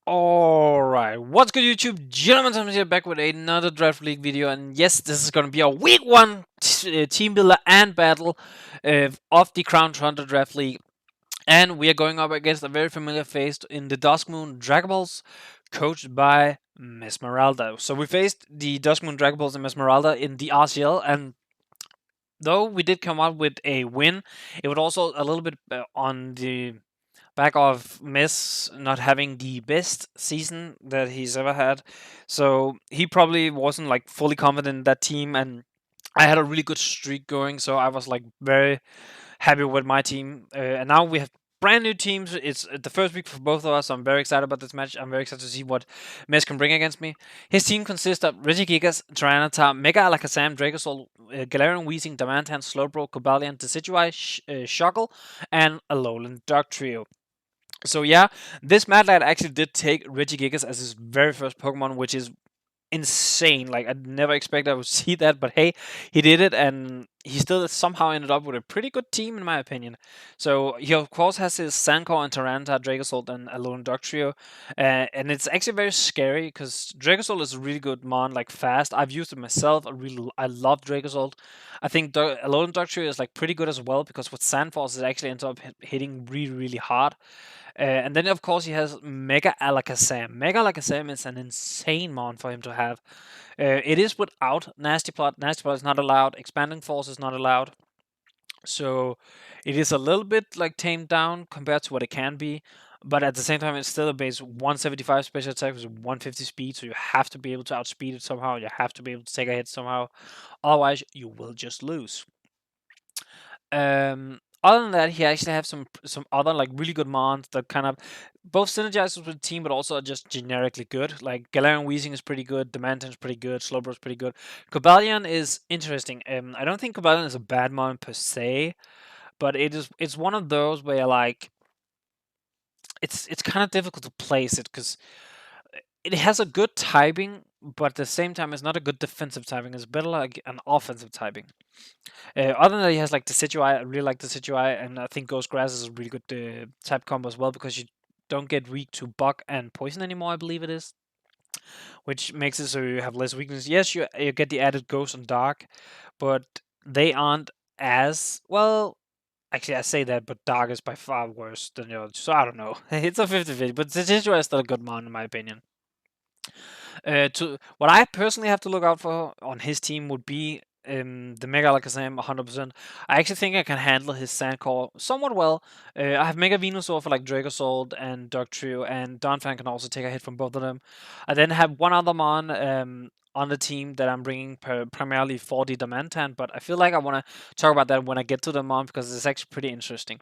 Alright, what's good YouTube? Gentlemen, I'm here back with another Draft League video, and yes, this is going to be a week 1 team builder and battle of the Crown Tundra Draft League. And we are going up against a very familiar face in the Duskmoon Dragapults, coached by Mesmeralda. So we faced the Duskmoon Dragapults and Mesmeralda in the RCL, and though we did come out with a win, it was also a little bit on the back of Miss not having the best season that he's ever had. So he probably wasn't like fully confident in that team, and I had a really good streak going, so I was like very happy with my team. And now we have brand new teams. It's the first week for both of us. So I'm very excited about this match. I'm very excited to see what Mes can bring against me. His team consists of Regigigas, Tyranitar, Mega Alakazam, Dracozolt, Galarian Weezing, Damantan, Slowbro, Cobalion, Decidueye, Shuckle, and a Alolan Dark Trio. So yeah, this Mad Lad actually did take Regigigas as his very first Pokemon, which is insane. Like, I never expected I would see that, but hey, he did it, and he still somehow ended up with a pretty good team, in my opinion. So he of course has his Sankor and Tyranitar, Dracozolt, and Alolan Dog Trio, and it's actually very scary because Dracozolt is a really good mon, like fast. I've used it myself. I love Dracozolt. I think Alolan Dog Trio is like pretty good as well because with Sandforce it actually ends up hitting really hard. And then, of course, he has Mega Alakazam. Mega Alakazam is an insane mon for him to have. It is without Nasty Plot. Nasty Plot is not allowed. Expanding Force is not allowed. So it is a little bit like tamed down compared to what it can be. But at the same time, it's still a base 175 special attack with 150 speed. So you have to be able to outspeed it somehow. You have to be able to take a hit somehow. Otherwise, you will just lose. Other than that, he actually have some other like really good mons that kind of both synergizes with the team, but also are just generically good. Like Galarian Weezing is pretty good, Demanton's pretty good, Slowbro's pretty good. Cobalion is interesting. I don't think Cobalion is a bad mon per se, but it's one of those where like it's kind of difficult to place it because it has a good typing, but at the same time, it's not a good defensive typing. It's better like an offensive typing. Other than that, he has like the Decidueye. I really like the Decidueye, and I think Ghost Grass is a really good type combo as well because you don't get weak to bug and poison anymore. I believe it is, which makes it so you have less weakness. Yes, you get the added Ghost and Dark, but they aren't as well. Actually, I say that, but Dark is by far worse than the others. So I don't know. It's a 50-50, but the Decidueye is still a good mon in my opinion. To what I personally have to look out for on his team would be the Mega Alakazam 100%. I actually think I can handle his Sandcore somewhat well. I have Mega Venusaur for like Dracozolt and Dark Trio, and Donphan can also take a hit from both of them. I then have one other mon on the team that I'm bringing primarily for the Damantan, but I feel like I want to talk about that when I get to the mon because it's actually pretty interesting.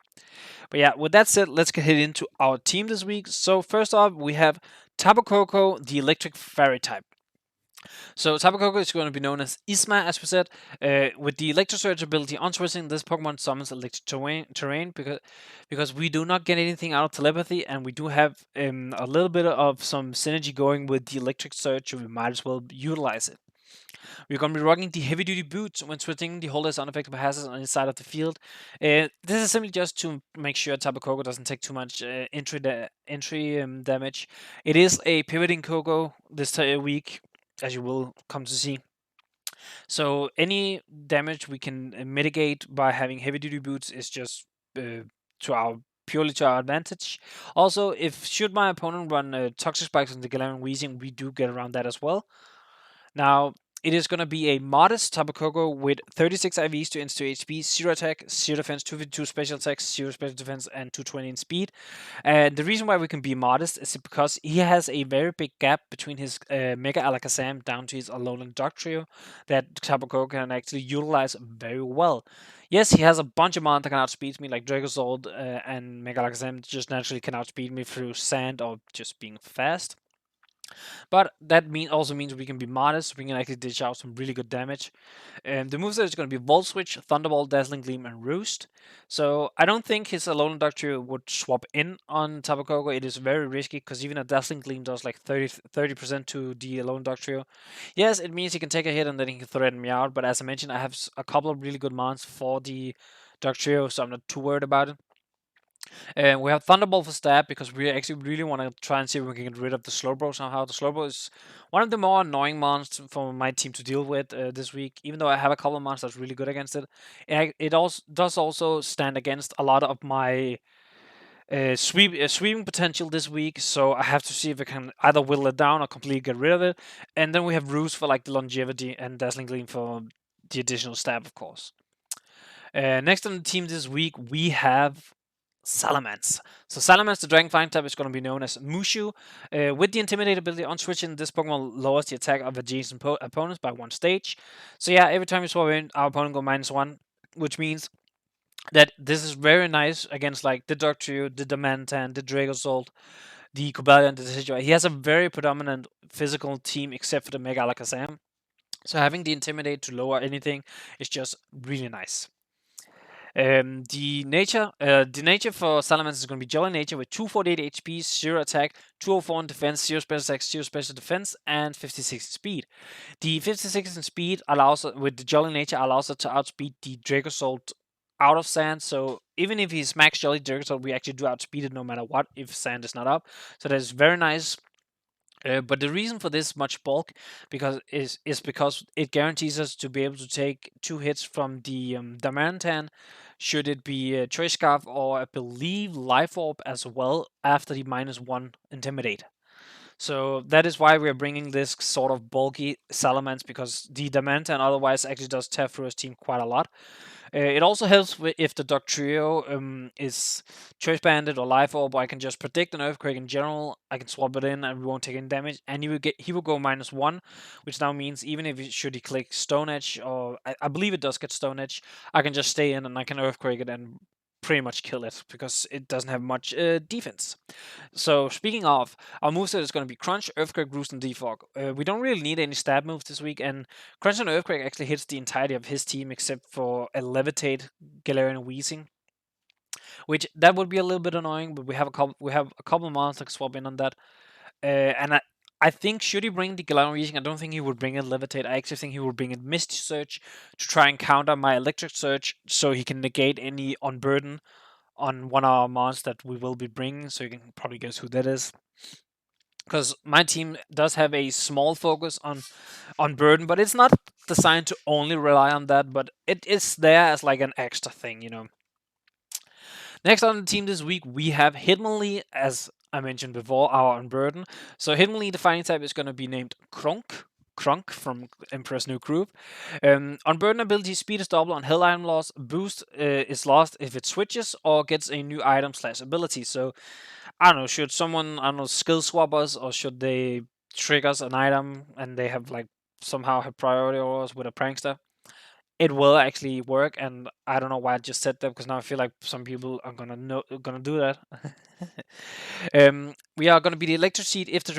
But yeah, with that said, let's get into our team this week. So first off, we have Tapu Koko, the electric fairy type. So Tapu Koko is going to be known as Isma, as we said. With the Electro Surge ability on Twisting, this Pokemon summons electric terrain because we do not get anything out of telepathy, and we do have a little bit of some synergy going with the Electric Surge, so we might as well utilize it. We're going to be rocking the heavy duty boots when switching the holders unaffected by hazards on the side of the field. This is simply just to make sure Tapu Koko doesn't take too much entry damage. It is a pivoting Koko this week, as you will come to see. So any damage we can mitigate by having heavy duty boots is just to our purely to our advantage. Also, if should my opponent run toxic spikes on the Galarian Weezing, we do get around that as well. Now, it is going to be a modest Tapu Koko with 36 IVs to insta HP, 0 attack, 0 defense, 252 special attacks, 0 special defense, and 220 in speed. And the reason why we can be modest is because he has a very big gap between his Mega Alakazam down to his Alolan Dog Trio that Tapu Koko can actually utilize very well. Yes, he has a bunch of mons that can outspeed me, like Dracozolt and Mega Alakazam just naturally can outspeed me through sand or just being fast. But that also means we can be modest. We can actually dish out some really good damage. The moveset is going to be Volt Switch, Thunderbolt, Dazzling Gleam, and Roost. So I don't think his Alolan Doctor would swap in on Tapu Koko. It is very risky because even a Dazzling Gleam does like 30% to the Alolan Doctor. Yes, it means he can take a hit and then he can threaten me out. But as I mentioned, I have a couple of really good mons for the Doctor, so I'm not too worried about it. And we have Thunderbolt for stab because we actually really want to try and see if we can get rid of the Slowbro somehow. The Slowbro is one of the more annoying monsters for my team to deal with this week. Even though I have a couple of monsters really good against it, it also does also stand against a lot of my sweeping potential this week. So I have to see if I can either whittle it down or completely get rid of it. And then we have Roost for like the longevity and Dazzling Gleam for the additional stab, of course. Next on the team this week, we have Salamance. So Salamance, the Dragon Flying type, is going to be known as Mushu. With the Intimidate ability on switching, this Pokemon lowers the attack of adjacent opponents by one stage. So yeah, every time you swap in, our opponent go -1, which means that this is very nice against like the Doctrio, the Demantan, the Dragozolt, the Cobalion, the Decidueye. He has a very predominant physical team except for the Mega Alakazam. So having the Intimidate to lower anything is just really nice. The nature for Salamence is going to be Jolly Nature with 248 HP, 0 attack, 204 in defense, 0 special attack, 0 special defense, and 56 in speed. The 56 in speed allows with the Jolly Nature allows it to outspeed the Dracozolt out of sand. So even if he's max Jolly Dracozolt, we actually do outspeed it no matter what if sand is not up. So that is very nice. But the reason for this much bulk is because it guarantees us to be able to take 2 hits from the Damantan, should it be a Choice Scarf or I believe Life Orb as well after the -1 Intimidate. So that is why we're bringing this sort of bulky Salamence, because the Damantan otherwise actually does tear through his team quite a lot. It also helps if the Doctrio is Choice Banded or Life Orb, I can just predict an Earthquake in general. I can swap it in and we won't take any damage. And he will go -1, which now means even if should he click Stone Edge, or I believe it does get Stone Edge, I can just stay in and I can Earthquake it and pretty much kill it because it doesn't have much defense. So speaking of, our moveset is going to be Crunch, Earthquake, Roost, and Defog. We don't really need any stab moves this week, and Crunch and Earthquake actually hits the entirety of his team except for a Levitate, Galarian, and Weezing, which that would be a little bit annoying. But we have a couple of monsters to swap in on that, and I think should he bring the Galarian Weezing, I don't think he would bring in Levitate. I actually think he would bring in Misty Surge to try and counter my Electric Surge, so he can negate any Unburden on one of our mons that we will be bringing. So you can probably guess who that is, because my team does have a small focus on burden, but it's not designed to only rely on that, but it is there as like an extra thing. Next on the team this week, we have Hitmonlee, as I mentioned before, our Unburden. So Hitmonlee, the fighting type, is going to be named Krunk from Emperor's New Groove. Unburden ability, speed is double on held item loss. Boost is lost if it switches or gets a new item/ability. So I don't know, should someone, I don't know, skill swap us, or should they trick us an item and they have like somehow have priority over us with a prankster? It will actually work, and I don't know why I just said that, because now I feel like some people are gonna do that. We are gonna be the Electric Seed if the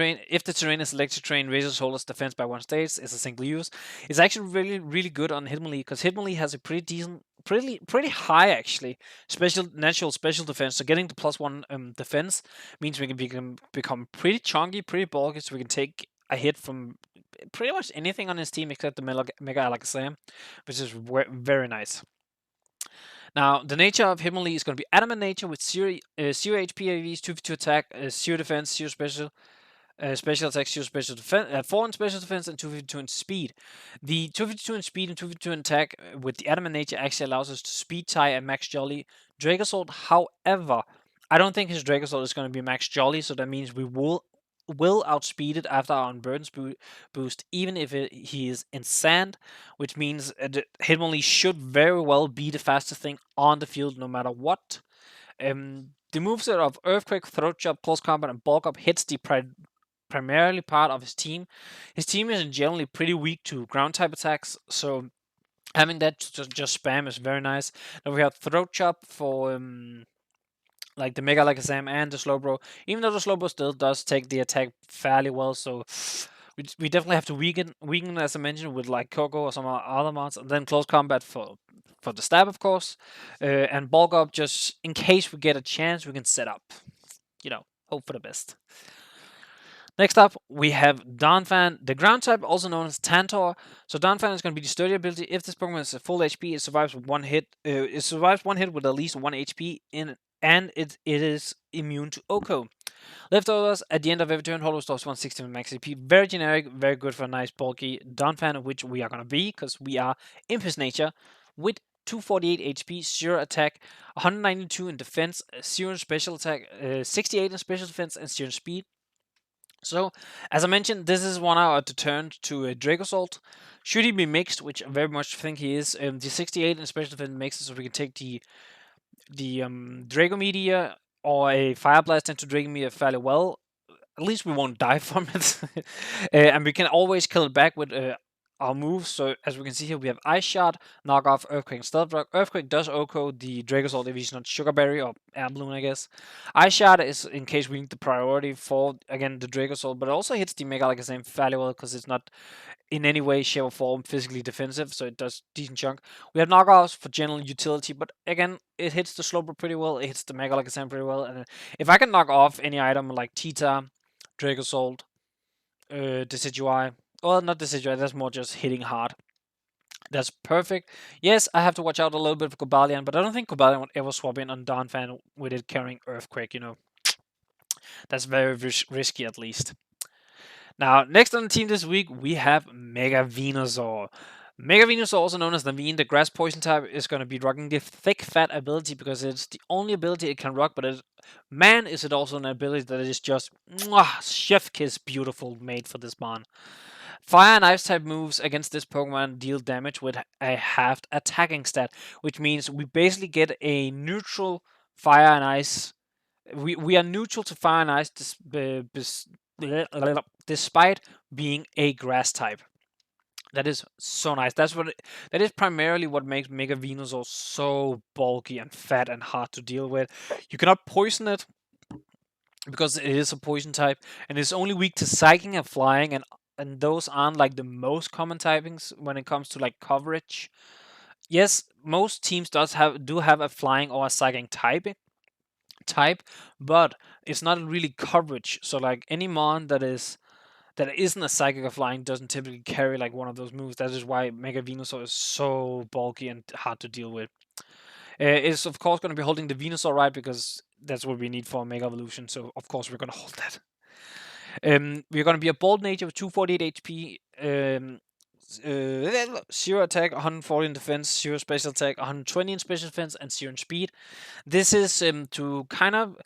terrain is electric terrain, raises holders defense by one stage. It's a single use. It's actually really really good on Hitmonlee, because Hitmonlee has a pretty decent, pretty high actually natural special defense. So getting the +1 defense means we can become pretty chunky, pretty bulky, so we can take a hit from pretty much anything on his team except the Mega Alakazam, which is very nice. Now, the nature of Hitmonlee is going to be Adamant Nature with 0 HP AVs, 2v2 attack, 0 defense, 0 special attack, 0 special defense, 4 in special defense, and 2v2 in speed. The 2v2 in speed and 2v2 in attack with the Adamant Nature actually allows us to speed tie and max Jolly Dragozolt. However, I don't think his Dragozolt is going to be max Jolly, so that means we will outspeed it after our Unburdens boost, even if he is in sand, which means Hitmonlee should very well be the fastest thing on the field no matter what. The moveset of Earthquake, Throat Chop, Close Combat, and Bulk Up hits the primarily part of his team. His team is generally pretty weak to ground type attacks, so having that just spam is very nice. Then we have Throat Chop for like the Mega Alakazam and the Slowbro. Even though the Slowbro still does take the attack fairly well, so we definitely have to weaken as I mentioned with like Coco or some other mods, and then Close Combat for the stab, of course, and Bulk Up just in case we get a chance we can set up. Hope for the best. Next up, we have Donphan, the ground type, also known as Tantor. So Donphan is going to be the sturdy ability. If this Pokemon is at full HP, it survives 1 hit. It survives 1 hit with at least 1 HP in and it is immune to Oko. Leftovers at the end of every turn, Hollow stores 160 max HP. Very generic, very good for a nice bulky Donphan, which we are going to be, because we are Impus Nature, with 248 HP, 0 attack, 192 in defense, 0 in special attack, 68 in special defense, and 0 in speed. So, as I mentioned, this is 1 hour to turn to a Dragosalt. Should he be mixed, which I very much think he is, the 68 in special defense makes it so we can take the Dragometeor or a Fire Blast into Dragometeor fairly well. At least we won't die from it. And we can always kill it back with our moves. So as we can see here, we have Ice Shot, Knock Off, Earthquake, and Stealth Rock. Earthquake does Oko the Dragosalt if he's not Sugar Berry or Air Balloon, I guess. Ice Shot is in case we need the priority for, again, the Dragosalt, but it also hits the Mega Alakazam fairly well because it's not in any way, shape, or form physically defensive, so it does decent chunk. We have knockoffs for general utility, but again, it hits the Slowbro pretty well, it hits the Mega Alakazam pretty well, and if I can knock off any item like Tita, Dragosalt, Decidueye, well, not Decidueye, that's more just hitting hard. That's perfect. Yes, I have to watch out a little bit for Cobalion, but I don't think Cobalion would ever swap in on Donphan with it carrying Earthquake, That's very risky at least. Now, next on the team this week, we have Mega Venusaur. Mega Venusaur, also known as Naveen, the grass poison type, is going to be rocking the thick fat ability because it's the only ability it can rock, but man, is it also an ability that is just chef kiss beautiful made for this mon. Fire and ice type moves against this Pokemon deal damage with a halved attacking stat, which means we basically get a neutral fire and ice. We are neutral to fire and ice despite being a grass type. That is so nice. That is primarily what makes Mega Venusaur so bulky and fat and hard to deal with. You cannot poison it because it is a poison type, and it's only weak to Psyching and Flying, and those aren't like the most common typings when it comes to like coverage. Yes, most teams do have a Flying or a Psychic type, but it's not really coverage. So like any mon that isn't a Psychic or Flying doesn't typically carry like one of those moves. That is why Mega Venusaur is so bulky and hard to deal with. It's of course going to be holding the Venusaur right because that's what we need for Mega Evolution. So of course we're going to hold that. We're going to be a bold nature with 248 HP, 0 attack, 140 in defense, 0 special attack, 120 in special defense, and 0 in speed. This is to kind of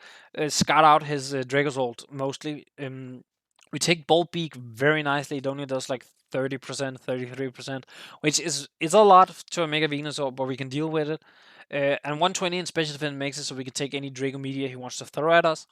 scout out his Dragosalt mostly. We take Bolt Beak very nicely. It only does like 30%, 33%, which is a lot to a Mega Venusaur, but we can deal with it. And 120 in special defense makes it so we can take any Dragometeor he wants to throw at us.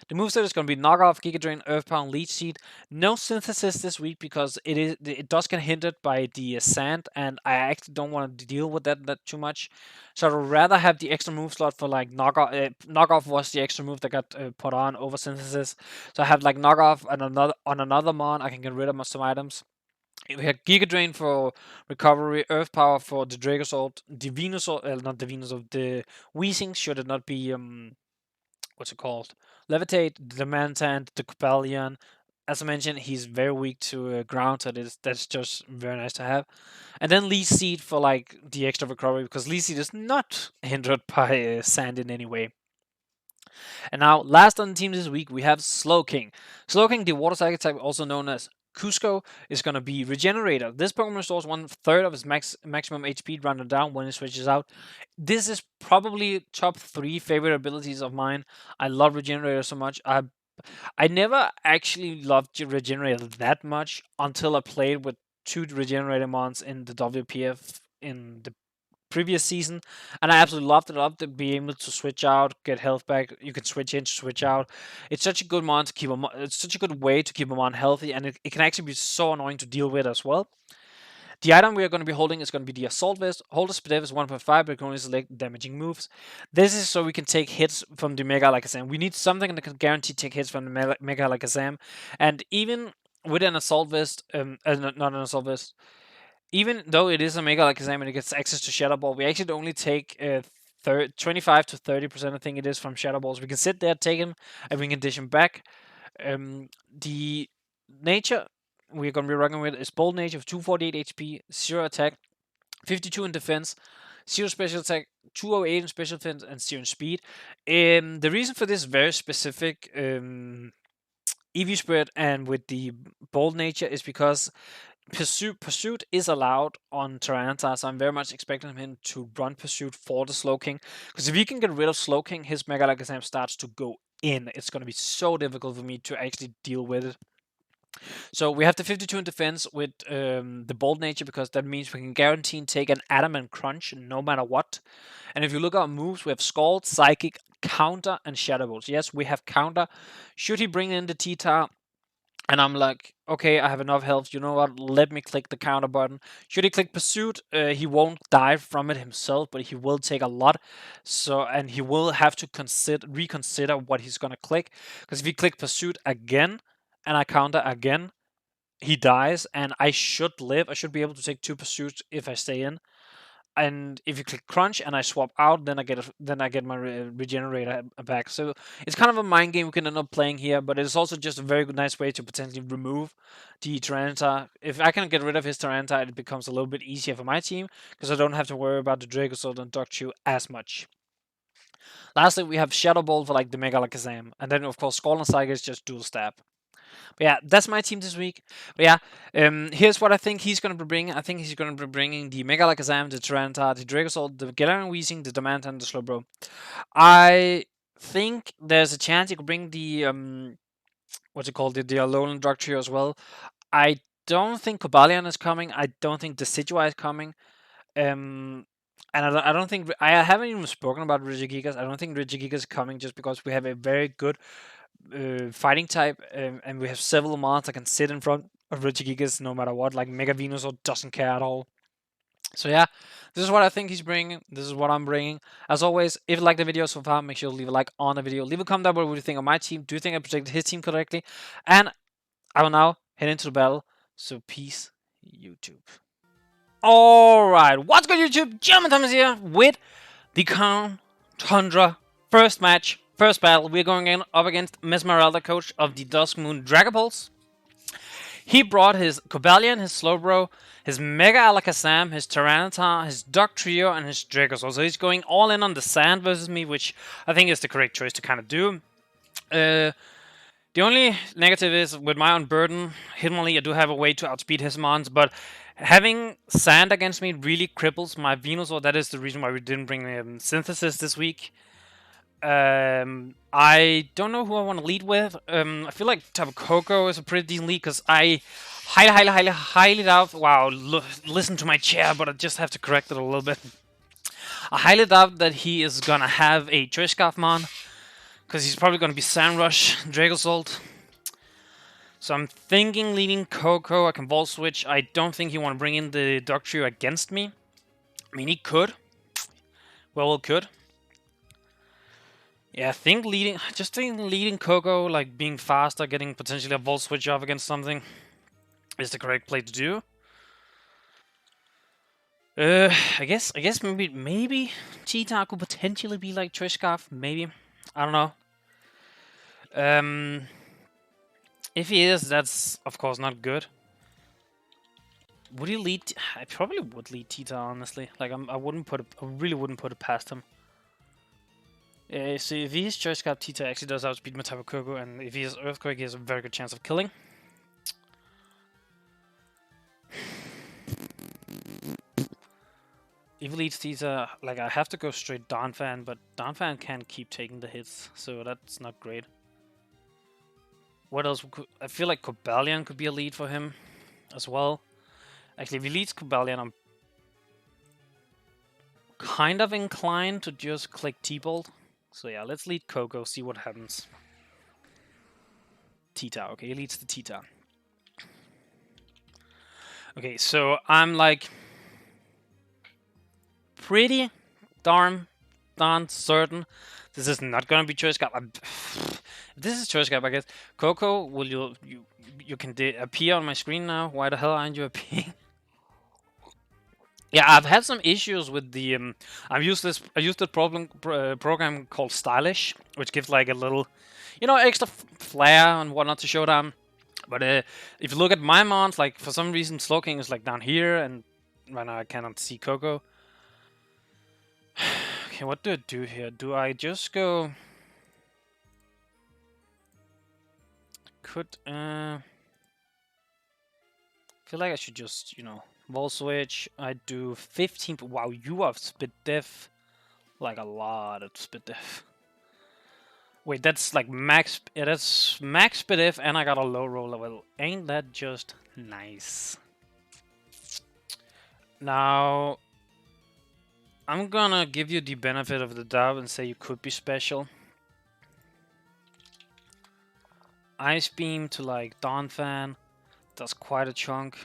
The moveset is going to be Knock Off, Giga Drain, Earth Pound, Leech Seed. No Synthesis this week because it does get hindered by the sand, and I actually don't want to deal with that too much. So I'd rather have the extra move slot for like Knock Off. Knock Off was the extra move that got put on over Synthesis. So I have like Knock Off and another mon. I can get rid of some items. We had Giga Drain for recovery, Earth Power for the Dragosalt, the Venusaur, not the Venusaur, the Weezing, should it not be what's it called? Levitate, the Mantant, the Copalion. As I mentioned, he's very weak to ground, so that's just very nice to have. And then Leech Seed for like the extra recovery because Leech Seed is not hindered by sand in any way. And now, last on the team this week, we have Slowking. Slowking, the water psychic type, also known as Cusco, is going to be Regenerator. This Pokemon restores 1/3 of its maximum HP rounded down when it switches out. This is probably top 3 favorite abilities of mine. I love Regenerator so much. I never actually loved Regenerator that much until I played with 2 Regenerator mons in the WPF in the previous season, and I absolutely loved it. I loved to be able to switch out, get health back. You can switch in, switch out. It's such a good mon to keep him. It's such a good way to keep him on healthy, and it can actually be so annoying to deal with as well. The item we are going to be holding is going to be the Assault Vest. Hold speed is 1.5, but it can only select damaging moves. This is so we can take hits from the Mega Alakazam. We need something that can guarantee take hits from the Mega Alakazam, and even with an Assault Vest, not an Assault Vest, even though it is a Mega Alakazam and it gets access to Shadow Ball, we actually only take 25 to 30%, I think it is, from Shadow Balls. We can sit there, take him, and we can dish him back. The nature we're going to be rocking with is Bold Nature of 248 HP, 0 attack, 52 in defense, 0 special attack, 208 in special defense, and 0 in speed. The reason for this very specific EV spread and with the bold nature is because Pursuit is allowed on Tyranitar, so I'm very much expecting him to run Pursuit for the Slowking. Because if he can get rid of Slowking, his Mega Alakazam starts to go in. It's going to be so difficult for me to actually deal with it. So we have the 52 in defense with the bold nature, because that means we can guarantee take an Adamant Crunch no matter what. And if you look at our moves, we have Scald, Psychic, Counter, and Shadow Balls. Yes, we have Counter. Should he bring in the T-Tar? And I'm like, okay, I have enough health. You know what? Let me click the counter button. Should he click Pursuit, he won't die from it himself, but he will take a lot. So, and he will have to reconsider what he's gonna click. Because if he click Pursuit again, and I counter again, he dies, and I should live. I should be able to take 2 Pursuits if I stay in. And if you click Crunch and I swap out, then I get my regenerator back. So it's kind of a mind game we can end up playing here, but it's also just a very good, nice way to potentially remove the Tyranitar. If I can get rid of his Tyranitar, it becomes a little bit easier for my team, because I don't have to worry about the Dracozolt and Dugtrio as much. Lastly, we have Shadow Ball for like the Mega Alakazam, and then of course Scald and Psychic is just dual stab. But yeah, that's my team this week. But yeah, here's what I think he's going to be bringing. I think he's going to be bringing the Mega Alakazam, the Tyranitar, the Dracozolt, the Galarian Weezing, the Demanton, and the Slowbro. I think there's a chance he could bring the what's it called, the Alolan Dugtrio as well. I don't think Cobalion is coming. I don't think Decidueye is coming. And I don't think I haven't even spoken about Regigigas. I don't think Regigigas is coming just because we have a very good fighting type, and we have several mons that can sit in front of Regigigas no matter what. Like Mega Venusaur doesn't care at all. So yeah, this is what I think he's bringing. This is what I'm bringing. As always, if you like the video so far, make sure to leave a like on the video. Leave a comment down below what you think of my team. Do you think I protected his team correctly? And I will now head into the battle. So peace, YouTube. Alright, what's good YouTube? Gentleman Thomas here with the Crown Tundra first match, first battle. We're going up against Mesmeralda, coach of the Duskmoon Dragapults. He brought his Cobalion, his Slowbro, his Mega Alakazam, his Tyranitar, his Dugtrio, and his Dracozolt. So he's going all in on the sand versus me, which I think is the correct choice to kind of do. The only negative is with my Unburden, Hitmonlee, I do have a way to outspeed his mons, but having sand against me really cripples my Venusaur. That is the reason why we didn't bring Synthesis this week. I don't know who I want to lead with. I feel like Tapu Koko is a pretty decent lead, because I highly doubt. Wow, listen to my chair, but I just have to correct it a little bit. I highly doubt that he is gonna have a Choice Scarf Mon, because he's probably gonna be Sand Rush, Dracozolt. So I'm thinking leading Koko. I can Volt Switch. I don't think he want to bring in the Dugtrio against me. I mean, he could. Well, could. Yeah, I think leading Koko, like being faster, getting potentially a Volt Switch off against something, is the correct play to do. I guess maybe Cheetah could potentially be like Choice Scarf. Maybe, I don't know. If he is, that's of course not good. Would he lead? I probably would lead Tita, honestly. Like I really wouldn't put it past him. So if he is Choice Scarf, Tita actually does outspeed my Tapu Koko, and if he is Earthquake, he has a very good chance of killing. If he leads Tita, like I have to go straight Donphan, but Donphan can't keep taking the hits, so that's not great. What else? I feel like Cobalion could be a lead for him as well. Actually, if he leads Cobalion, I'm kind of inclined to just click T-Bolt. So yeah, let's lead Koko, see what happens. Tita, okay, he leads the Tita. Okay, so I'm like pretty darn certain this is not gonna be Choice Scarf. If this is Choice Scarf, I guess. Koko, will you can appear on my screen now? Why the hell aren't you appearing? Yeah, I've had some issues with the I used the program called Stylish, which gives like a little, extra flair and whatnot to show down. But if you look at my mons, like for some reason Slowking is like down here, and right now I cannot see Koko. Okay, what do I do here? Do I just go... Could, feel like I should just, you know, Vol Switch. I do 15... Wow, you have Spit Def. Like a lot of Spit Def. Wait, that's like max... Yeah, that's max Spit Def and I got a low roll level. Ain't that just nice? Now... I'm gonna give you the benefit of the doubt and say you could be special. Ice Beam to like Donphan. That's quite a chunk.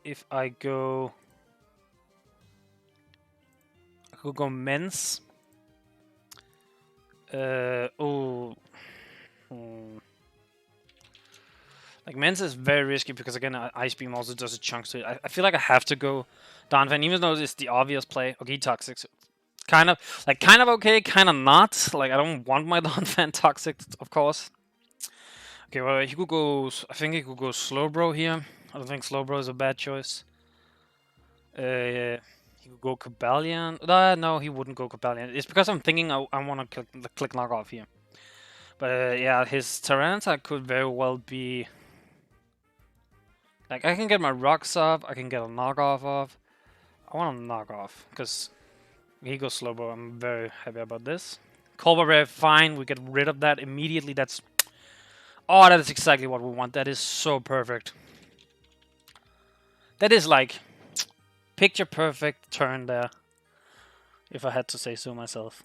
If I go... I could go Mens. Oh... Like, Mens is very risky because, again, Ice Beam also does a chunk to it. I feel like I have to go Donphan, even though it's the obvious play. Okay, Toxic. Kind of okay, kind of not. Like, I don't want my Donphan Toxic, of course. Okay, well, he could go... I think he could go Slowbro here. I don't think Slowbro is a bad choice. He could go Cobalion. No, he wouldn't go Cobalion. It's because I'm thinking I want to click knock off here. But yeah, his Tyranitar could very well be... Like, I can get my rocks off, I can get a knockoff off. I want to knock off, because he goes Slowbro. I'm very happy about this. Colbert, fine, we get rid of that immediately. That's... Oh, that is exactly what we want. That is so perfect. That is like... Picture perfect turn there. If I had to say so myself.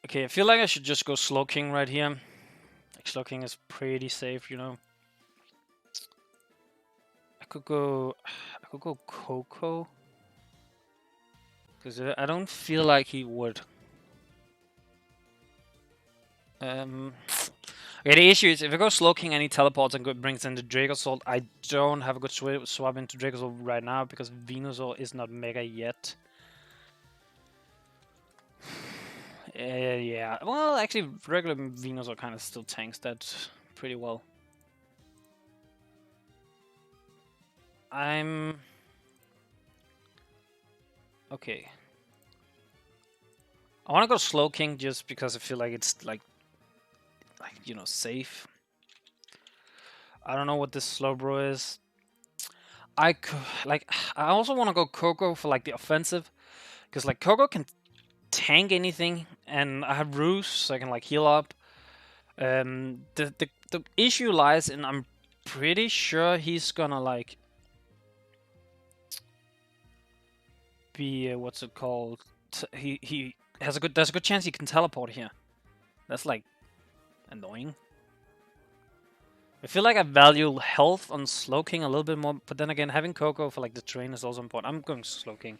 Okay, I feel like I should just go Slowking right here. Like, Slowking is pretty safe, you know. I could go Coco. Because I don't feel like he would. Okay, the issue is if I go Slowking and he teleports and brings in the Dracozolt, I don't have a good swap into Dracozolt right now because Venusaur is not Mega yet. Yeah, well, actually, regular Venusaur kind of still tanks that pretty well. Okay. I want to go Slowking just because I feel like it's like you know, safe. I don't know what this Slowbro is. I also want to go Coco for like the offensive, because like Coco can tank anything, and I have Roost, so I can like heal up. The issue lies in I'm pretty sure he's gonna like be what's it called? He has a good there's a good chance he can teleport here. That's like annoying. I feel like I value health on Slowking a little bit more, but then again, having Coco for like the terrain is also important. I'm going Slowking.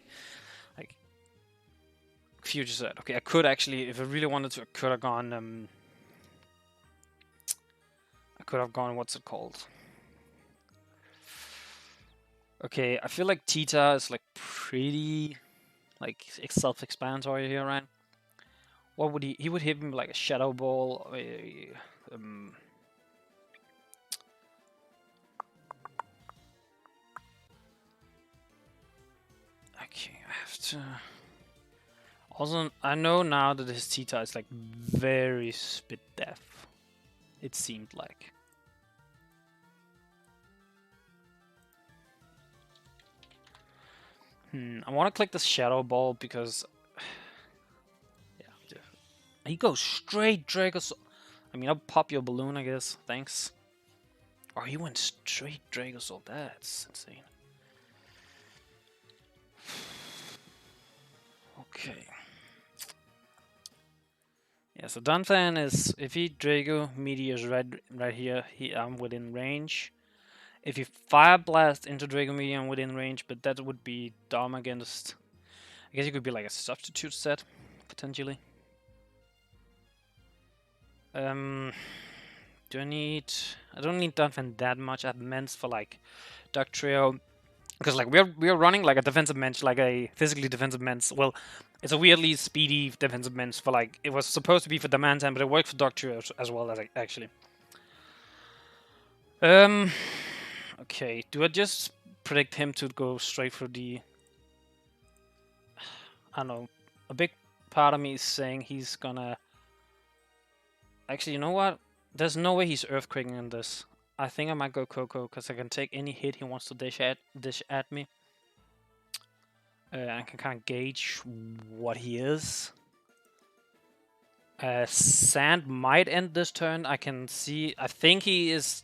Like, Future Set. Okay, I could actually, if I really wanted to, I could have gone. What's it called? Okay, I feel like Tita is like pretty, like self-explanatory here, right? What would he? He would hit me like a Shadow Ball. Okay, I have to. Also, I know now that his Tita is like very spit deaf. It seemed like. I want to click the Shadow Ball because. Yeah. He goes straight Dracozolt. I mean, I'll pop your balloon, I guess. Thanks. Oh, he went straight Dracozolt. That's insane. Okay. Yeah, so Donphan is, if he Draco Meteors right here, I'm within range. If you Fire Blast into Draco Meteor, I'm within range, but that would be dumb against... I guess it could be like a substitute set, potentially. Do I need... I don't need Donphan that much. I have Mens for like Duck Trio. Because like we're running like a defensive Mens, like a physically defensive Mens. Well, it's a weirdly speedy defensive Mens for like... It was supposed to be for Dimantan, but it worked for Duck Trio as well, as actually. Okay, do I just predict him to go straight for the... I don't know. A big part of me is saying he's gonna... Actually, you know what? There's no way he's Earthquaking in this. I think I might go Coco, because I can take any hit he wants to dish at me. I can kind of gauge what he is. Sand might end this turn. I can see... I think he is...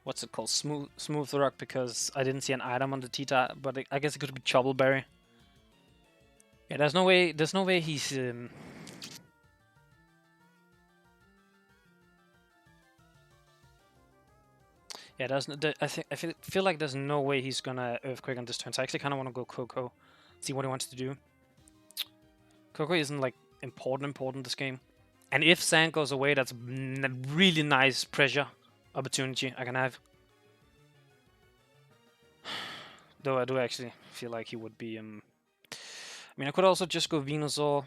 what's it called? Smooth Rock, because I didn't see an item on the Tita, but I guess it could be Chobbleberry. Yeah, there's no way he's... Yeah, I feel like there's no way he's gonna Earthquake on this turn, so I actually kind of want to go Coco, see what he wants to do. Coco isn't like important this game, and if Sand goes away, that's a really nice pressure opportunity I can have. Though I do actually feel like he would be. I mean, I could also just go Venusaur,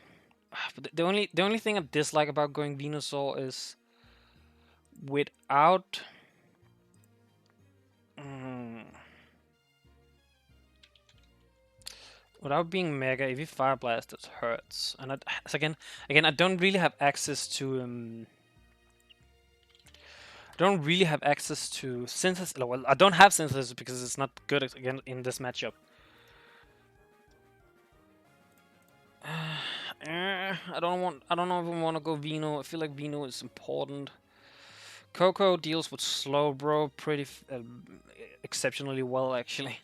but the only thing I dislike about going Venusaur is without. Without being Mega, if he Fire Blast, it hurts. And again, I don't really have access to I don't really have access to Synthesis. Well, I don't have Synthesis because it's not good again in this matchup. I don't know if I want to go Veno. I feel like Veno is important. Coco deals with Slowbro pretty exceptionally well, actually.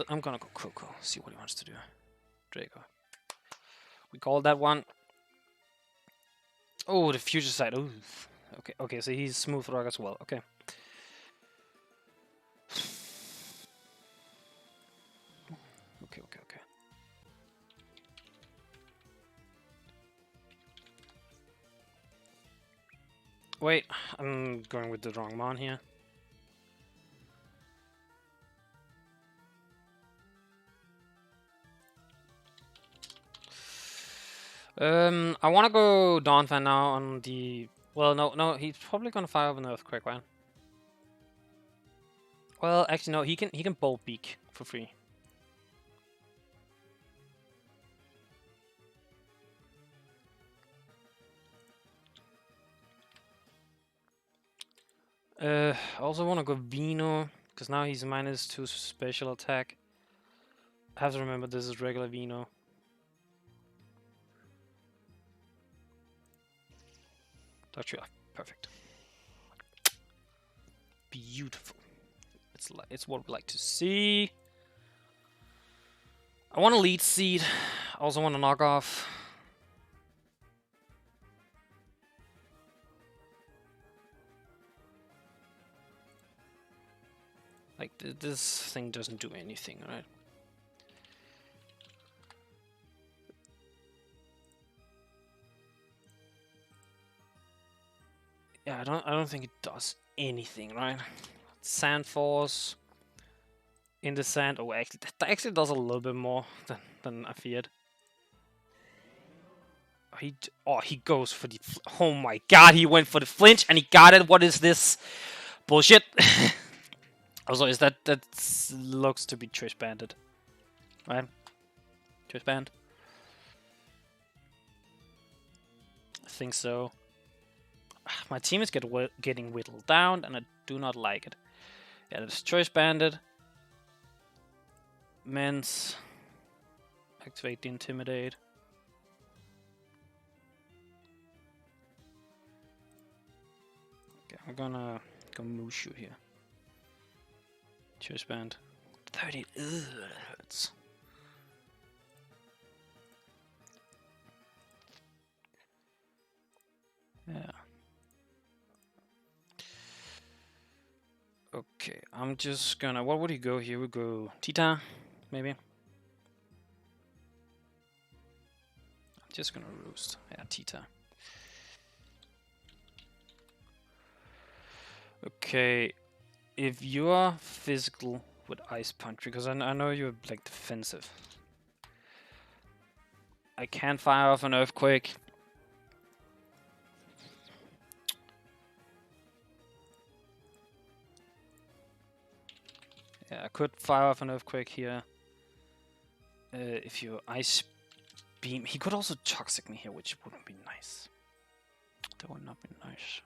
I'm gonna go Coco. See what he wants to do. Draco. We called that one. Oh, the future side. Ooh. Okay. So he's Smooth Rock as well. Okay. Okay. Wait, I'm going with the wrong mon here. I want to go Donphan now on the... Well, no, he's probably gonna fire off an Earthquake, right? Well, actually, no, he can Bolt Beak for free. I also want to go Veno, because now he's -2 special attack. I have to remember this is regular Veno. Dodge off. Perfect. Beautiful. It's what we like to see. I want to lead seed. I also want to knock off. Like, this thing doesn't do anything, right? Yeah, I don't think it does anything, right? Sand Force in the sand. Oh, actually, that actually does a little bit more than I feared. He goes for the... Oh my god, he went for the flinch and he got it. What is this bullshit? Also, is that looks to be Choice Banded, right? Choice Band. I think so. My team is getting whittled down, and I do not like it. Yeah, that's Choice Banded. Men's. Activate the Intimidate. Okay, I'm gonna go Mushu here. Choice Band. 30. Ugh, that hurts. Yeah. Okay, I'm just gonna... What would he go here? We go Tita, maybe? I'm just gonna Roost. Yeah, Tita. Okay, if you are physical with Ice Punch, because I know you're like defensive, I can fire off an Earthquake. Yeah, I could fire off an Earthquake here. If you Ice Beam... He could also Toxic me here, which wouldn't be nice. That would not be nice.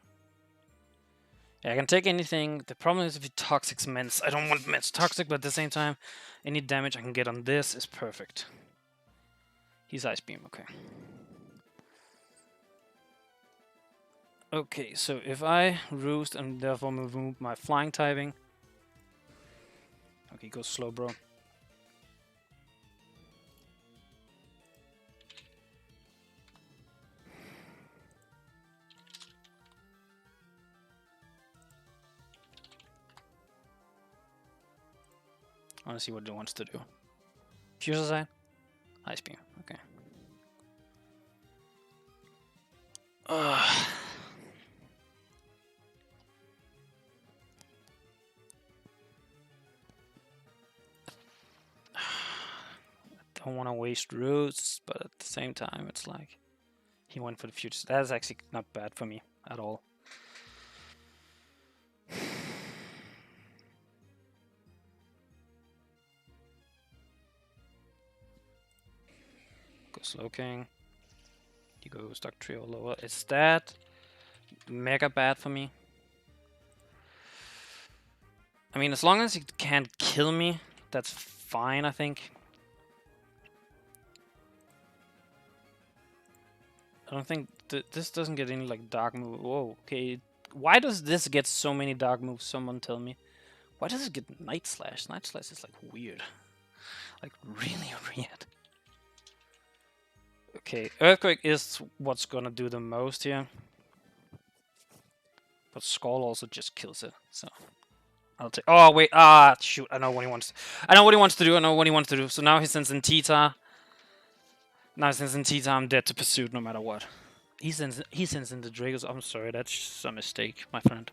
Yeah, I can take anything. The problem is if he Toxics Mence. I don't want Mence Toxic, but at the same time, any damage I can get on this is perfect. He's Ice Beam, okay. Okay, so if I Roost and therefore remove my Flying typing... Okay, go slow, bro. I want to see what it wants to do. Fuse Aside? Ice Beam, okay. I don't want to waste roots, but at the same time, it's like he went for the future. That's actually not bad for me at all. Go Slowking. You go Stock Trio lower. Is that mega bad for me? I mean, as long as he can't kill me, that's fine, I think. I don't think this doesn't get any like dark move. Whoa, okay. Why does this get so many dark moves? Someone tell me. Why does it get Night Slash? Night Slash is like weird. Like really weird. Okay, Earthquake is what's gonna do the most here. But Skull also just kills it, so I'll take. Oh wait, shoot! I know what he wants. I know what he wants to do. I know what he wants to do. So now he sends in Tita. Now since in Tita, I'm dead to Pursuit no matter what. He sends in the Dragos. I'm sorry, that's a mistake, my friend.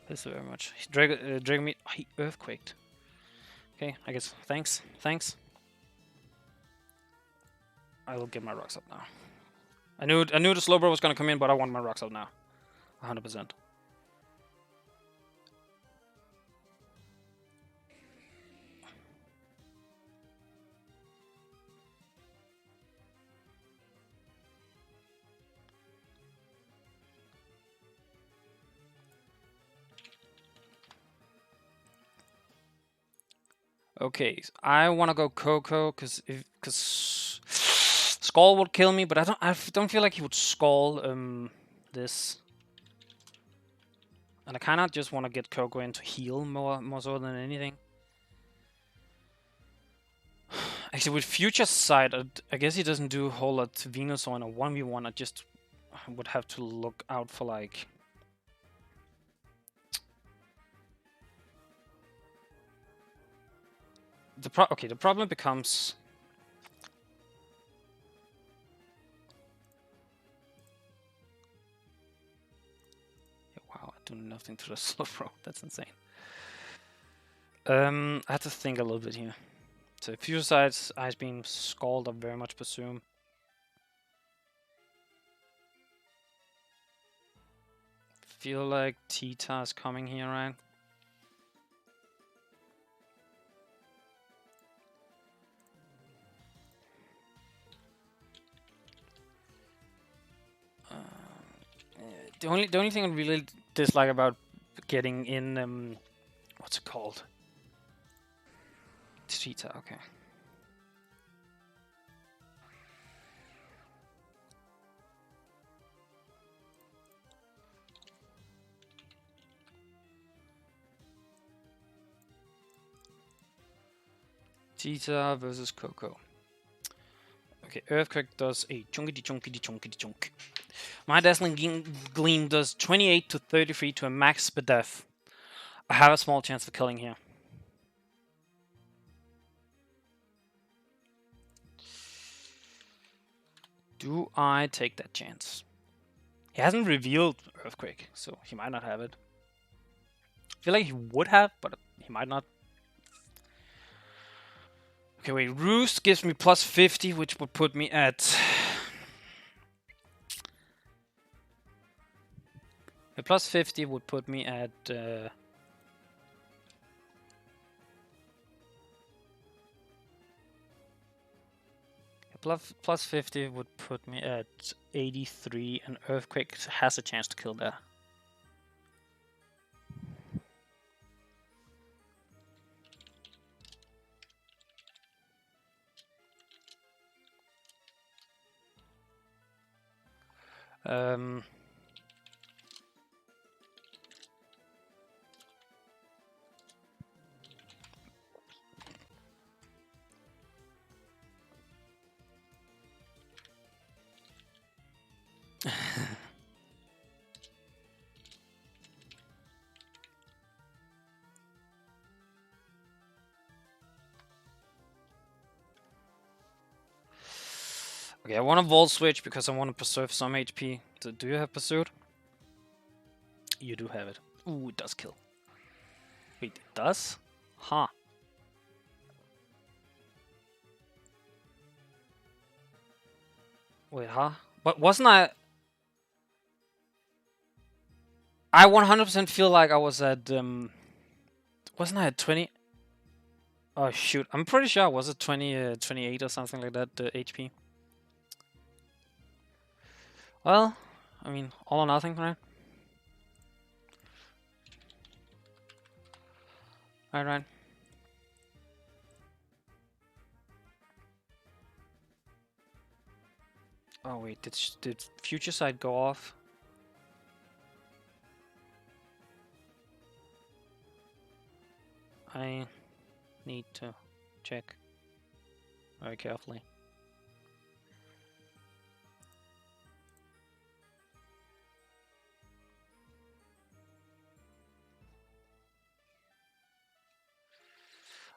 Thanks very much. Drago me. Oh, he Earthquaked. Okay, I guess. Thanks. I will get my rocks up now. I knew the Slowbro was gonna come in, but I want my rocks up now. 100%. Okay, I want to go Coco because Skull would kill me, but I don't feel like he would Skull this. And I kind of just want to get Coco in to heal more so than anything. Actually, with Future Sight, I guess he doesn't do a whole lot to Venusaur in a 1v1. I just would have to look out for like... The problem becomes... Wow, I do nothing to the Slowbro. That's insane. I have to think a little bit here. So Future Sight, Ice Beam, Scald, I very much presume. Feel like Tita is coming here, right? The only thing I really dislike about getting in what's it called? Tita, okay. Tita versus Coco. Okay, Earthquake does a chunk. My Dazzling Gleam does 28 to 33 to a max Bedef. I have a small chance of killing here. Do I take that chance? He hasn't revealed Earthquake, so he might not have it. I feel like he would have, but he might not. Okay, wait. Roost gives me plus 50, which would put me at... A plus 50 would put me at... Plus 50 would put me at 83, and Earthquake has a chance to kill that. Okay, I want to Volt Switch because I want to preserve some HP. So do you have Pursuit? You do have it. Ooh, it does kill. Wait, it does? Huh. Wait, huh? But wasn't I... I 100% feel like I was at... Wasn't I at 20? Oh, shoot. I'm pretty sure I was at 20, 28 or something like that, HP. Well, I mean, all or nothing, right? Right. Oh wait, did Future Sight go off? I need to check very carefully.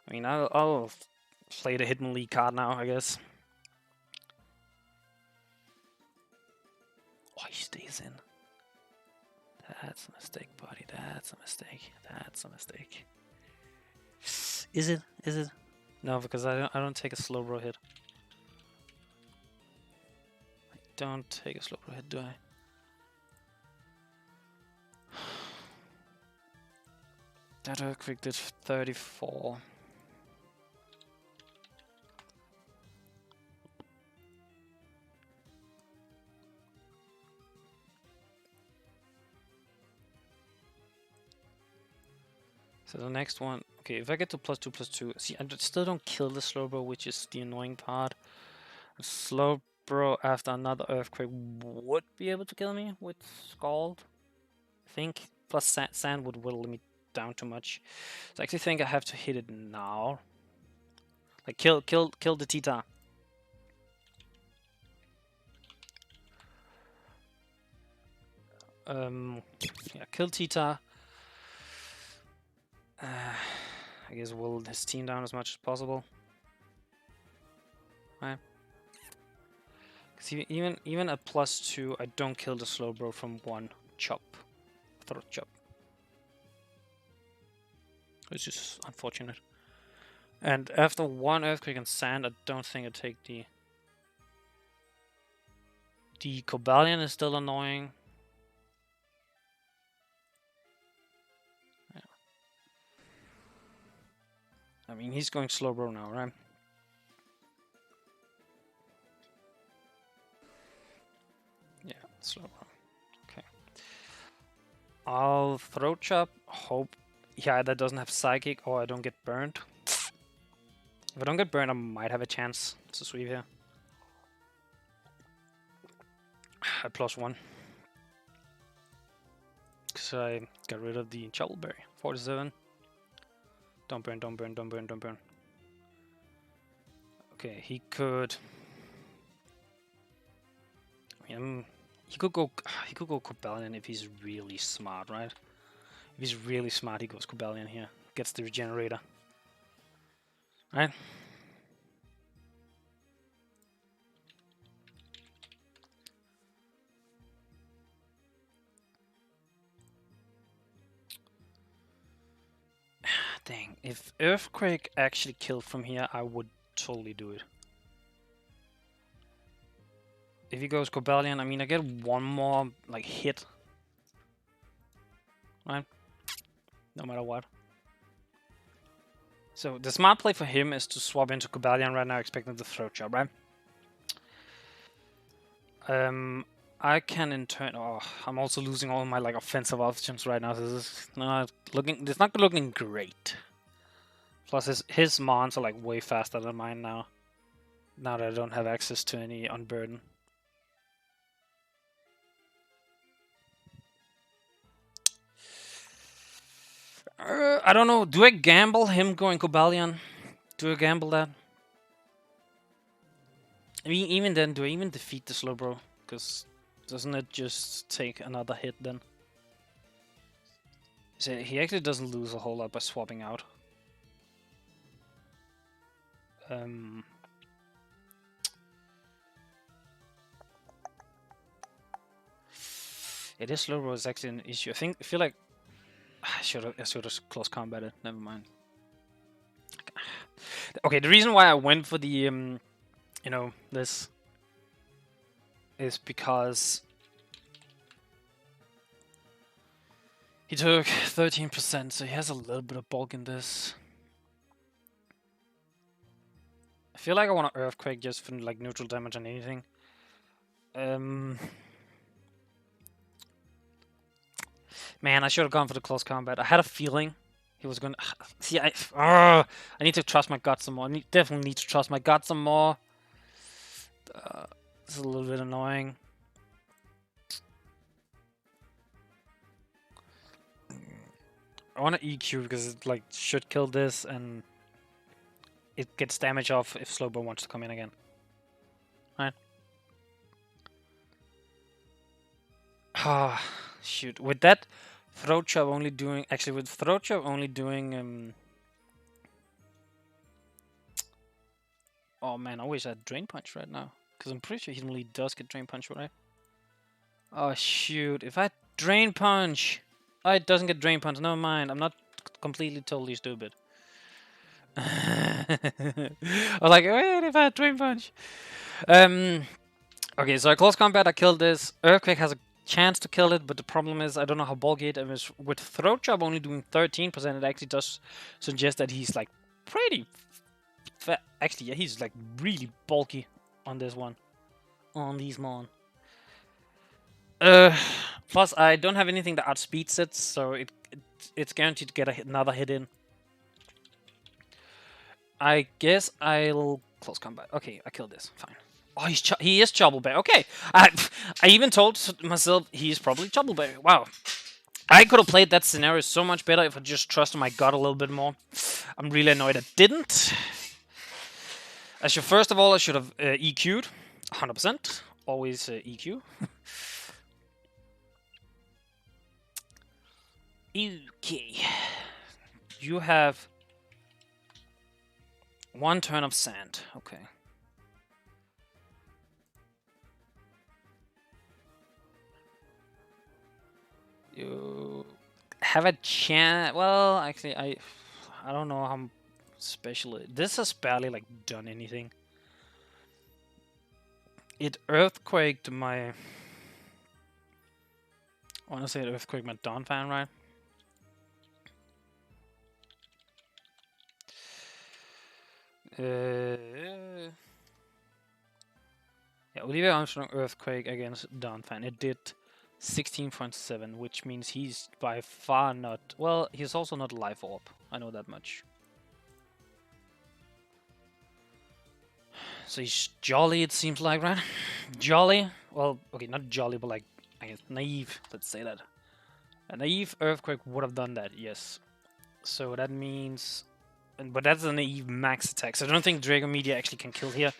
I mean, I'll play the Hidden League card now, I guess. Oh, he stays in. That's a mistake, buddy. That's a mistake. That's a mistake. Is it? Is it? No, because I don't take a slow bro hit. I don't take a slow bro hit, do I? That Earthquake did 34. So the next one, okay, if I get to +2/+2, see, I still don't kill the Slowbro, which is the annoying part. A Slowbro after another Earthquake would be able to kill me with Scald, I think. Plus Sand would whittle me down too much. So I actually think I have to hit it now. Like, kill the Tita. Yeah, kill Tita. I guess will his team down as much as possible. Right. Because even at +2, I don't kill the Slowbro from one chop, throat chop, which is unfortunate. And after one Earthquake and Sand, I don't think I take the. The Cobalion is still annoying. Yeah. I mean, he's going Slowbro now, right? Yeah, Slowbro. Okay. I'll Throat Chop. Hope he either doesn't have Psychic or I don't get burned. If I don't get burned, I might have a chance to sweep here. At +1. Because I got rid of the Chovelberry. 47. Don't burn, don't burn, don't burn, don't burn. Okay, he could. I mean, he could go Cobalion if he's really smart, right? If he's really smart, he goes Cobalion here. Gets the Regenerator. Right? Dang, if Earthquake actually killed from here, I would totally do it. If he goes Cobalion, I mean, I get one more, like, hit. Right? No matter what. So, the smart play for him is to swap into Cobalion right now, expecting the Throat Chop, right? I can in turn. Oh, I'm also losing all my like offensive options right now. This is not looking. It's not looking great. Plus, his mons are like way faster than mine now. Now that I don't have access to any unburden. I don't know. Do I gamble him going Cobalion? Do I gamble that? I mean, even then, do I even defeat the Slowbro? Because doesn't it just take another hit then? So he actually doesn't lose a whole lot by swapping out. It is Slowbro is actually an issue. I feel like I should have close combated. Never mind. Okay, the reason why I went for the you know, this is because he took 13%, so he has a little bit of bulk in this. I feel like I want to Earthquake just for like neutral damage on anything. Man, I should have gone for the close combat. I had a feeling he was gonna. See, I need to trust my gut some more. I definitely need to trust my gut some more. This is a little bit annoying. I want to EQ because it like should kill this and it gets damage off if Slowbro wants to come in again. Right. Ah, shoot. With that Throat Chop only doing... Actually, with Throat Chop only doing... Oh man, I wish I had Drain Punch right now. Because I'm pretty sure he only does get Drain Punch, right? Oh shoot, if I Drain Punch... Oh, it doesn't get Drain Punch, never mind. I'm not completely totally stupid. I was like, wait, if I had Drain Punch... Okay, so I close combat, I killed this. Earthquake has a chance to kill it, but the problem is I don't know how bulky it is. With Throat Chop only doing 13%, it actually does suggest that he's like pretty fat. Actually, yeah, he's like really bulky on this one. On these mon. Plus I don't have anything that outspeeds it, so it's guaranteed to get another hit in. I guess I'll close combat. Okay, I killed this. Fine. Oh, he is Chobbleberry. Okay, I even told myself he's probably Chobbleberry. Wow, I could have played that scenario so much better if I just trusted my gut a little bit more. I'm really annoyed I didn't. First of all, I should have EQ'd 100%. Always EQ. Okay, you have one turn of sand. Okay. You have a chance. Well, actually, I don't know how special this has barely like done anything. It earthquaked my. I want to say it earthquaked my Donphan, right? Yeah, Olivia Armstrong earthquake against Donphan. It did 16.7, which means he's by far not... Well, he's also not Life Orb. I know that much. So he's jolly, it seems like, right? Jolly? Well, okay, not jolly, but like, I guess naive. Let's say that. A naive earthquake would have done that, yes. So that means... But that's a naive max attack, so I don't think Dragon Meteor actually can kill here.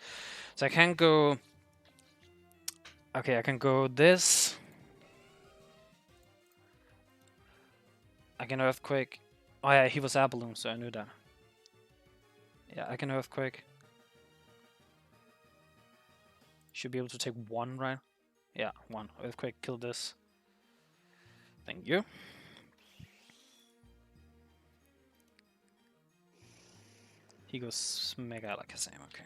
So I can go... Okay, I can go this... I can Earthquake. Oh yeah, he was Air Balloon, so I knew that. Yeah, I can Earthquake. Should be able to take one, right? Yeah, one. Earthquake, kill this. Thank you. He goes Mega Alakazam, okay.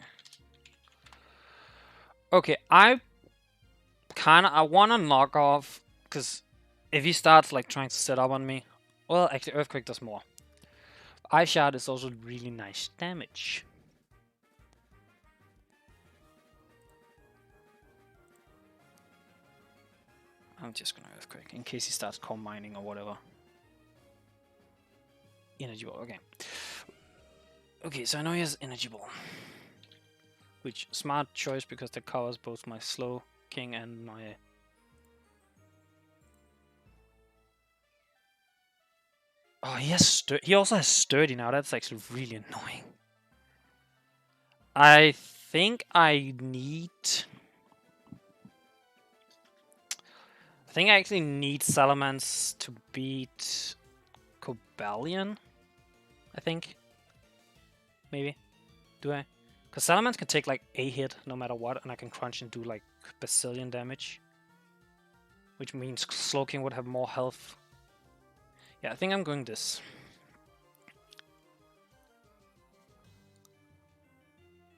Okay, I want to knock off, because if he starts like trying to set up on me, well, actually Earthquake does more. Ice Shard is also really nice damage. I'm just gonna Earthquake in case he starts coal mining or whatever. Energy Ball, okay. Okay, so I know he has Energy Ball. Which, smart choice because that covers both my Slow King and my... Oh, he also has Sturdy now, that's actually really annoying. I think I need... I think I actually need Salamance to beat Cobalion. I think. Maybe. Do I? Because Salamance can take like a hit no matter what, and I can crunch and do like bazillion damage. Which means Slowking would have more health. Yeah, I think I'm going this.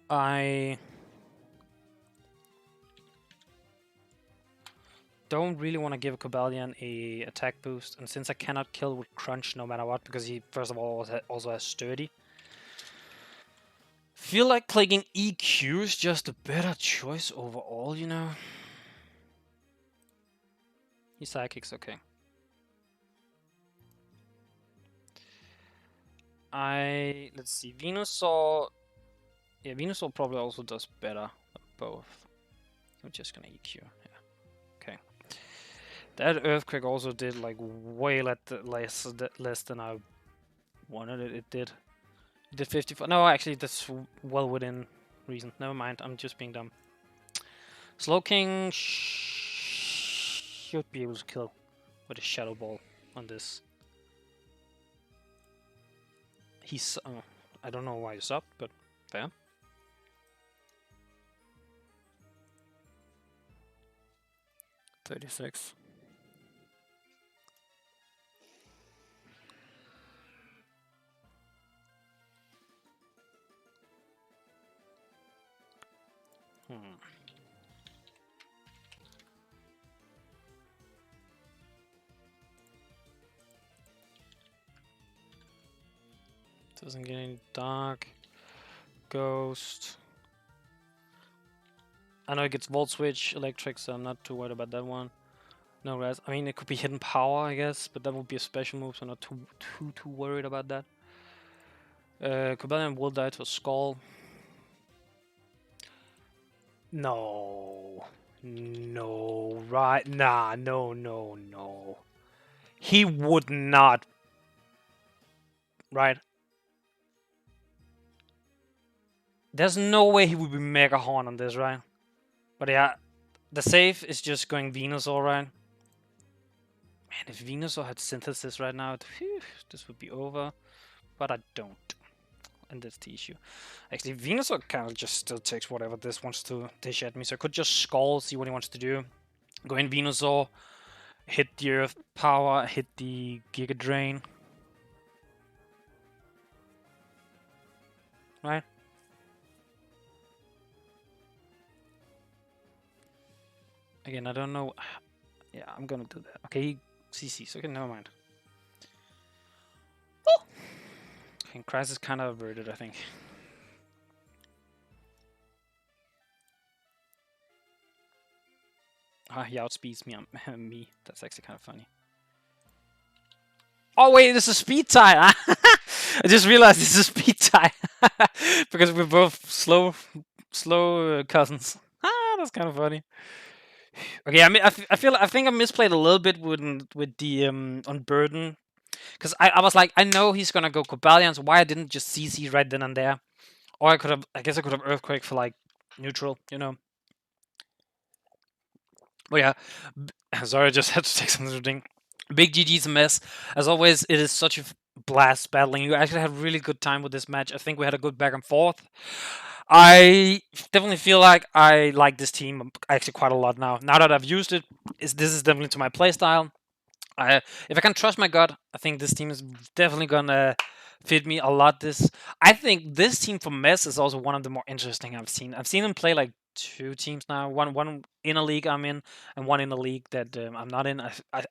I don't really want to give Cobalion a attack boost, and since I cannot kill with Crunch no matter what, because he first of all also has Sturdy, feel like clicking EQ is just a better choice overall, you know? He Psychics, okay. Let's see, Venusaur... Yeah, Venusaur probably also does better than both. I'm just gonna EQ, yeah. Okay. That Earthquake also did like way less than I wanted it did. It did 54. No, actually, that's well within reason. Never mind, I'm just being dumb. Slowking should be able to kill with a Shadow Ball on this. He's... I don't know why he's up, but fair. $36. Doesn't get any Dark. Ghost. I know it gets Volt Switch, Electric, so I'm not too worried about that one. No res. I mean, it could be Hidden Power, I guess, but that would be a special move, so I'm not too worried about that. Cobalion will die to a Skull. No. No. Right. Nah. No. He would not. Right. There's no way he would be Mega Horn on this, right? But yeah, the save is just going Venusaur, right? Man, if Venusaur had Synthesis right now, this would be over. But I don't. And that's the issue. Actually, Venusaur kind of just still takes whatever this wants to dish at me. So I could just Skull, see what he wants to do. Go in Venusaur, hit the Earth Power, hit the Giga Drain. Right? Again, I don't know. Yeah, I'm gonna do that. Okay, CCs. Okay, never mind. Oh! Okay, Crisis kind of averted, I think. He outspeeds me. Me. That's actually kind of funny. Oh wait, this is speed tie. I just realized this is speed tie because we're both slow cousins. That's kind of funny. Okay, I mean, I think I misplayed a little bit with the Unburden, because I was like, I know he's gonna go Cobalion, so why I didn't just CC right then and there, or I guess I could have Earthquake for like neutral, you know. But yeah, sorry, I just had to take something to drink. Big GG's a mess. As always, it is such a blast battling. You actually had a really good time with this match. I think we had a good back and forth. I definitely feel like I like this team actually quite a lot now. Now that I've used it, this is definitely to my playstyle. If I can trust my gut, I think this team is definitely gonna fit me a lot. I think this team from Mess is also one of the more interesting I've seen. I've seen them play like 2 teams now. One in a league I'm in, and one in a league that I'm not in.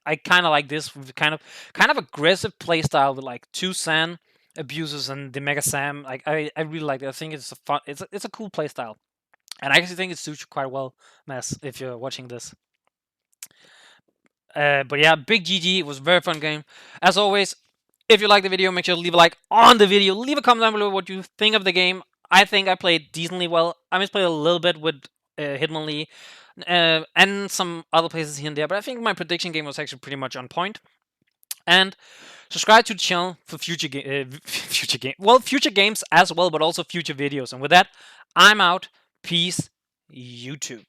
I kind of like this kind of aggressive play style with like 2 Sand abusers and the Mega Sam. Like I really like it. I think it's a fun. It's a cool play style, and I actually think it suits you quite well, Mess. If you're watching this. But yeah, big GG. It was a very fun game. As always, if you like the video, make sure to leave a like on the video. Leave a comment down below what you think of the game. I think I played decently well. I misplayed a little bit with Hitmonlee and some other places here and there, but I think my prediction game was actually pretty much on point. And subscribe to the channel for future future games as well, but also future videos. And with that, I'm out. Peace, YouTube.